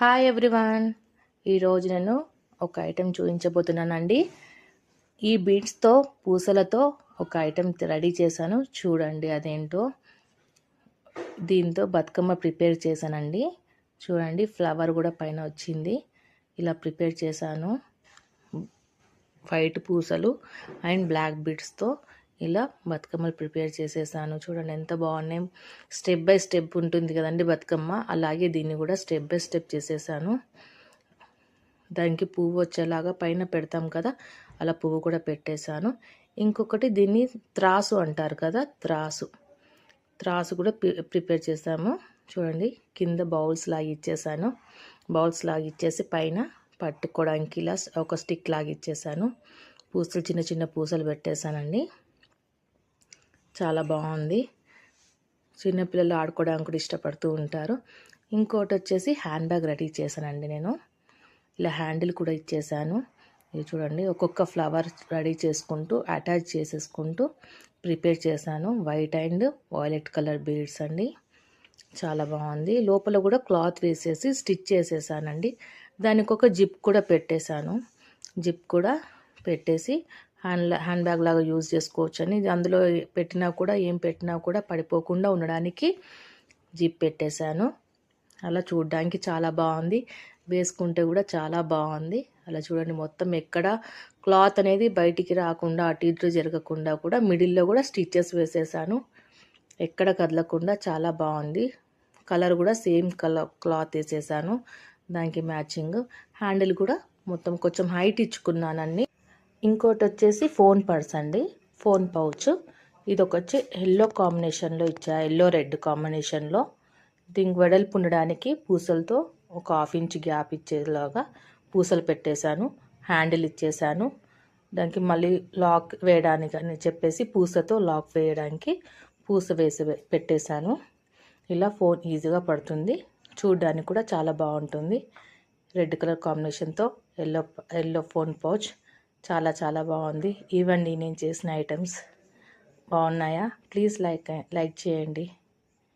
Hi everyone. ఈరోజు నేను ఒక ఐటెం చూపించబోతున్నానండి. ఈ బీడ్స్తో పూసలతో ఒక ఐటెం రెడీ చేశాను, చూడండి అదేంటో. దీంతో బతుకమ్మ ప్రిపేర్ చేశానండి. చూడండి, ఫ్లవర్ కూడా పైన వచ్చింది. ఇలా ప్రిపేర్ చేశాను. వైట్ పూసలు అండ్ బ్లాక్ బీడ్స్తో ఇలా బతుకమ్మలు ప్రిపేర్ చేసేసాను. చూడండి ఎంత బాగున్నాయి. స్టెప్ బై స్టెప్ ఉంటుంది కదండి బతుకమ్మ, అలాగే దీన్ని కూడా స్టెప్ బై స్టెప్ చేసేసాను. దానికి పువ్వు వచ్చేలాగా పైన పెడతాం కదా, అలా పువ్వు కూడా పెట్టేశాను. ఇంకొకటి దీన్ని త్రాసు అంటారు కదా, త్రాసు కూడా ప్రిపేర్ చేసాము. చూడండి, కింద బౌల్స్ లాగా ఇచ్చేసాను. బౌల్స్ లాగా ఇచ్చేసి పైన పట్టుకోవడానికి ఇలా ఒక స్టిక్ లాగా ఇచ్చేసాను. పూసలు చిన్న చిన్న పూసలు పెట్టేశానండి. చాలా బాగుంది. చిన్నపిల్లలు ఆడుకోవడానికి కూడా ఇష్టపడుతూ ఉంటారు. ఇంకోటి వచ్చేసి హ్యాండ్ బ్యాగ్ రెడీ చేశానండి నేను. ఇలా హ్యాండిల్ కూడా ఇచ్చేసాను. ఇది చూడండి, ఒక్కొక్క ఫ్లవర్ రెడీ చేసుకుంటూ అటాచ్ చేసేసుకుంటూ ప్రిపేర్ చేశాను. White and violet colour beads అండి. చాలా బాగుంది. లోపల కూడా క్లాత్ వేసేసి స్టిచ్ చేసేసానండి. దానికి ఒక జిప్ కూడా పెట్టేశాను. జిప్ కూడా పెట్టేసి హ్యాండ్ బ్యాగ్ లాగా యూజ్ చేసుకోవచ్చు అని, అందులో పెట్టినా కూడా ఏం పెట్టినా కూడా పడిపోకుండా ఉండడానికి జిప్ పెట్టేశాను. అలా చూడడానికి చాలా బాగుంది, వేసుకుంటే కూడా చాలా బాగుంది. అలా చూడండి, మొత్తం ఎక్కడ క్లాత్ అనేది బయటికి రాకుండా అటు ఇటు జరగకుండా కూడా మిడిల్లో కూడా స్టిచెస్ వేసేసాను. ఎక్కడ కదలకుండా చాలా బాగుంది. కలర్ కూడా సేమ్ కలర్ క్లాత్ వేసేసాను. దానికి మ్యాచింగ్ హ్యాండిల్ కూడా మొత్తం కొంచెం హైట్ ఇచ్చుకున్నానండి. ఇంకోటి వచ్చేసి ఫోన్ పర్స్ అండి, ఫోన్ పౌచ్. ఇది వచ్చి ఎల్లో కాంబినేషన్లో ఇచ్చా, ఎల్లో రెడ్ కాంబినేషన్లో. దీనికి వెడల్పు ఉండడానికి పూసలతో ఒక 1/2 ఇంచ్ గ్యాప్ ఇచ్చేలాగా పూసలు పెట్టేశాను. హ్యాండిల్ ఇచ్చేసాను. దానికి మళ్ళీ లాక్ వేయడానికి అని చెప్పేసి పూసతో లాక్ వేయడానికి పూస వేసి పెట్టేశాను. ఇలా ఫోన్ ఈజీగా పడుతుంది. చూడడానికి కూడా చాలా బాగుంటుంది. రెడ్ కలర్ కాంబినేషన్తో ఎల్లో ఫోన్ పౌచ్ చాలా చాలా బాగుంది. ఇవండి నేను చేసిన ఐటమ్స్. బాగున్నాయా? ప్లీజ్ లైక్ చేయండి.